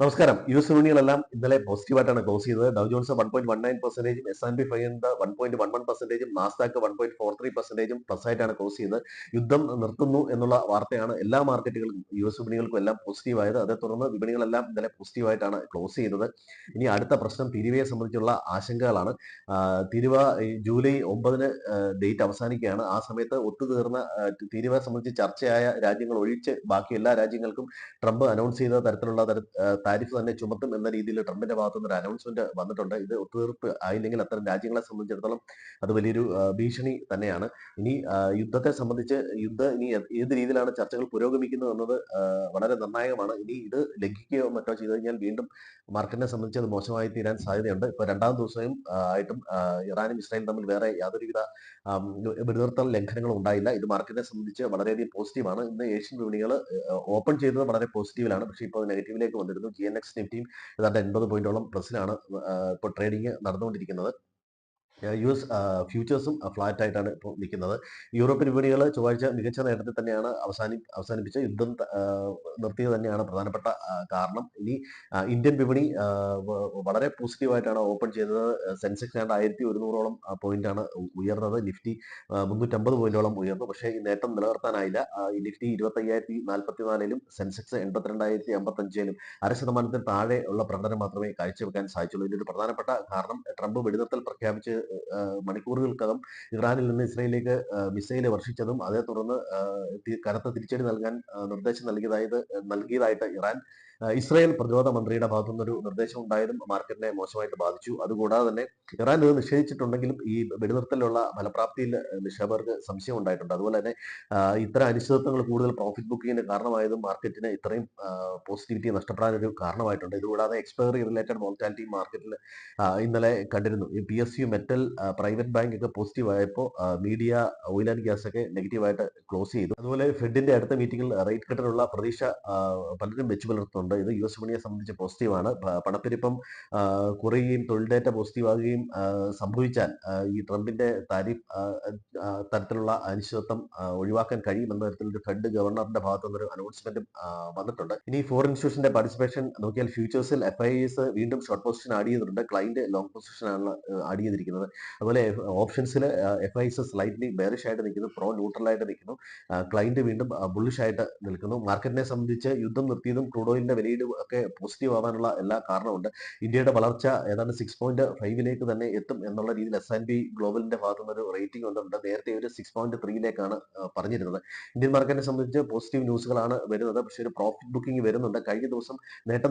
നമസ്കാരം. യു.എസ് വിപണികളെല്ലാം ഇന്നലെ പോസിറ്റീവായിട്ടാണ് ക്ലോസ് ചെയ്തത്. ഡൗ ജോൺസ് 1.19%, എസ്&പി 500 1.11%, നാസ്ഡാക്ക് 1.43% പ്ലസ് ആയിട്ടാണ് ക്ലോസ് ചെയ്തത്. യുദ്ധം നിർത്തുന്നു എന്നുള്ള വാർത്തയാണ് എല്ലാ മാർക്കറ്റുകൾക്കും യു.എസ് വിപണികൾക്കും എല്ലാം പോസിറ്റീവായത്. അതേ തുടർന്ന് വിപണികളെല്ലാം ഇന്നലെ പോസിറ്റീവായിട്ടാണ് ക്ലോസ് ചെയ്തത്. ഇനി അടുത്ത പ്രശ്നം തിരിവയെ സംബന്ധിച്ചുള്ള ആശങ്കകളാണ്. തിരിവ ഈ ജൂലൈ 9-ന് ഡേറ്റ് അവസാനിക്കുകയാണ്. ആ സമയത്ത് ഒത്തുതീർന്ന തിരിവയെ സംബന്ധിച്ച് ചർച്ചയായ രാജ്യങ്ങൾ ഒഴിച്ച് ബാക്കി എല്ലാ രാജ്യങ്ങൾക്കും ട്രംപ് അനൗൺസ് ചെയ്ത തരത്തിലുള്ള താരിഫ് തന്നെ ചുമത്തും എന്ന രീതിയിൽ ട്രംപിന്റെ ഭാഗത്തുനിന്ന് ഒരു അനൗൺസ്മെന്റ് വന്നിട്ടുണ്ട്. ഇത് ഒത്തുതീർപ്പ് ആയില്ലെങ്കിൽ അത്തരം രാജ്യങ്ങളെ സംബന്ധിച്ചിടത്തോളം അത് വലിയൊരു ഭീഷണി തന്നെയാണ്. ഇനി യുദ്ധത്തെ സംബന്ധിച്ച് ഇനി ഏത് രീതിയിലാണ് ചർച്ചകൾ പുരോഗമിക്കുന്നത് എന്നത് വളരെ നിർണായകമാണ്. ഇനി ഇത് ലംഘിക്കുകയോ മറ്റോ ചെയ്തു കഴിഞ്ഞാൽ വീണ്ടും മാർക്കറ്റിനെ സംബന്ധിച്ച് അത് മോശമായി തീരാൻ സാധ്യതയുണ്ട്. ഇപ്പൊ രണ്ടാം ദിവസവും ആയിട്ടും ഇറാനും ഇസ്രായേലും തമ്മിൽ വേറെ യാതൊരുവിധ വെടിനിർത്തൽ ലംഘനങ്ങളും ഉണ്ടായില്ല. ഇത് മാർക്കറ്റിനെ സംബന്ധിച്ച് വളരെയധികം പോസിറ്റീവാണ്. ഇന്ന് ഏഷ്യൻ വിപണികൾ ഓപ്പൺ ചെയ്തത് വളരെ പോസിറ്റീവിലാണ്. പക്ഷേ ഇപ്പോൾ നെഗറ്റീവിലേക്ക് വന്നിരുന്നു. GNX നിഫ്റ്റിയും ഏതാണ്ട് 80 പോയിന്റോളം പ്ലസിലാണ് ഇപ്പോൾ ട്രേഡിംഗ് നടന്നുകൊണ്ടിരിക്കുന്നത്. US ഫ്യൂച്ചേഴ്സും ഫ്ലാറ്റ് ആയിട്ടാണ് ഇപ്പോൾ നിൽക്കുന്നത്. യൂറോപ്യൻ വിപണികൾ ചൊവ്വാഴ്ച മികച്ച നേട്ടത്തിൽ തന്നെയാണ് അവസാനിപ്പിച്ച യുദ്ധം നിർത്തിയത് തന്നെയാണ് പ്രധാനപ്പെട്ട കാരണം. ഇനി ഇന്ത്യൻ വിപണി വളരെ പോസിറ്റീവായിട്ടാണ് ഓപ്പൺ ചെയ്തത്. സെൻസെക്സ് 1100ഓളം പോയിന്റാണ് ഉയർന്നത്. നിഫ്റ്റി 350 പോയിന്റോളം ഉയർന്നു. പക്ഷേ ഈ നേട്ടം നിലനിർത്താനായില്ല. ഈ നിഫ്റ്റി 25,044-ലും സെൻസെക്സ് 82,055-ലും 0.5% താഴെ ഉള്ള പ്രകടനം മാത്രമേ കാഴ്ചവെക്കാൻ സാധിച്ചുള്ളൂ. ഇതിന്റെ പ്രധാനപ്പെട്ട കാരണം ട്രംപ് വെടിനിർത്തൽ പ്രഖ്യാപിച്ച് മണിക്കൂറുകൾക്കകം ഇറാനിൽ നിന്ന് ഇസ്രയേലിലേക്ക് മിസൈല് വർഷിച്ചതും അതേ തുടർന്ന് കനത്ത തിരിച്ചടി നൽകാൻ നിർദ്ദേശം നൽകിയതായിട്ട് ഇസ്രായേൽ പ്രതിരോധ മന്ത്രിയുടെ ഭാഗത്തുനിന്നൊരു നിർദ്ദേശം ഉണ്ടായതും മാർക്കറ്റിനെ മോശമായിട്ട് ബാധിച്ചു. അതുകൂടാതെ തന്നെ ഇറാൻ ഇത് നിഷേധിച്ചിട്ടുണ്ടെങ്കിലും ഈ വെടിനിർത്തലിലുള്ള ഫലപ്രാപ്തിയിൽ നിക്ഷേപകർക്ക് സംശയം ഉണ്ടായിട്ടുണ്ട്. അതുപോലെ തന്നെ ഇത്തരം അനിശ്ചിതത്വങ്ങൾ കൂടുതൽ പ്രോഫിറ്റ് ബുക്കിങ്ങിന് കാരണമായതും മാർക്കറ്റിന് ഇത്രയും പോസിറ്റിവിറ്റി നഷ്ടപ്പെടാനൊരു കാരണമായിട്ടുണ്ട്. ഇതുകൂടാതെ എക്സ്പയറി റിലേറ്റഡ് വോളറ്റാലിറ്റി മാർക്കറ്റിൽ ഇന്നലെ കണ്ടിരുന്നു. ഈ PSU, മെറ്റൽ, പ്രൈവറ്റ് ബാങ്ക് ഒക്കെ പോസിറ്റീവ് ആയപ്പോൾ മീഡിയ, ഓയിൽ ആൻഡ് ഗ്യാസ് ഒക്കെ നെഗറ്റീവായിട്ട് ക്ലോസ് ചെയ്തു. അതുപോലെ ഫെഡിന്റെ അടുത്ത മീറ്റിംഗിൽ റേറ്റ് കട്ടിനുള്ള പ്രതീക്ഷ പലരും വെച്ചു പുലർത്തുന്നുണ്ട്. ഇത് US വിപണിയെ സംബന്ധിച്ച് പോസിറ്റീവാണ്. പണപ്പെരുപ്പം കുറയുകയും തൊഴിൽ ഡേറ്റ പോസിറ്റീവ് ആകുകയും സംഭവിച്ചാൽ ഈ ട്രംപിന്റെ താരിഫ് തരത്തിലുള്ള അനിശ്ചിതത്വം ഒഴിവാക്കാൻ കഴിയുമെന്ന തരത്തിലൊരു ഫെഡ് ഗവർണറുടെ ഭാഗത്തുനിന്നൊരു അനൗൺസ്മെന്റും വന്നിട്ടുണ്ട്. ഇനി ഫോറിൻ ഇൻസ്റ്റിറ്റ്യൂഷന്റെ പാർട്ടിസിപ്പേഷൻ നോക്കിയാൽ ഫ്യൂച്ചേഴ്സിൽ FIIs വീണ്ടും ഷോർട്ട് പൊസിഷൻ ആഡ് ചെയ്തിട്ടുണ്ട്. ക്ലൈന്റ് ലോങ് പൊസിഷൻ ആണ് ആഡ് ചെയ്തിരിക്കുന്നത്. അതുപോലെ ഓപ്ഷൻസിൽ FIIs സ്ലൈറ്റ്ലി ബെയറിഷ് ആയിട്ട് നിൽക്കുന്നു, പ്രോ ന്യൂട്രൽ ആയിട്ട് നിൽക്കുന്നു. ക്ലൈന്റ് വീണ്ടും ബുള്ളിഷ് ആയിട്ട് നിൽക്കുന്നു. മാർക്കറ്റിനെ സംബന്ധിച്ച് യുദ്ധം നിർത്തിയതും ക്രൂഡ് ഓയിലിന്റെ വിലയിലും ഒക്കെ പോസിറ്റീവ് ആവാനുള്ള എല്ലാ കാരണമുണ്ട്. ഇന്ത്യയുടെ വളർച്ച ഏതാണ്ട് 6.5-ലേക്ക് തന്നെ എത്തും എന്നുള്ള രീതിയിൽ S&P ഗ്ലോബലിന്റെ ഭാഗത്തുനിന്ന് ഒരു റേറ്റിംഗ് വന്നിട്ടുണ്ട്. നേരത്തെ ഒരു 6.3-ലേക്കാണ് പറഞ്ഞിരുന്നത്. ഇന്ത്യൻ മാർക്കറ്റിനെ സംബന്ധിച്ച് പോസിറ്റീവ് ന്യൂസുകളാണ് വരുന്നത്. പക്ഷേ ഒരു പ്രോഫിറ്റ് ബുക്കിംഗ് വരുന്നുണ്ട്. കഴിഞ്ഞ ദിവസം നേട്ടം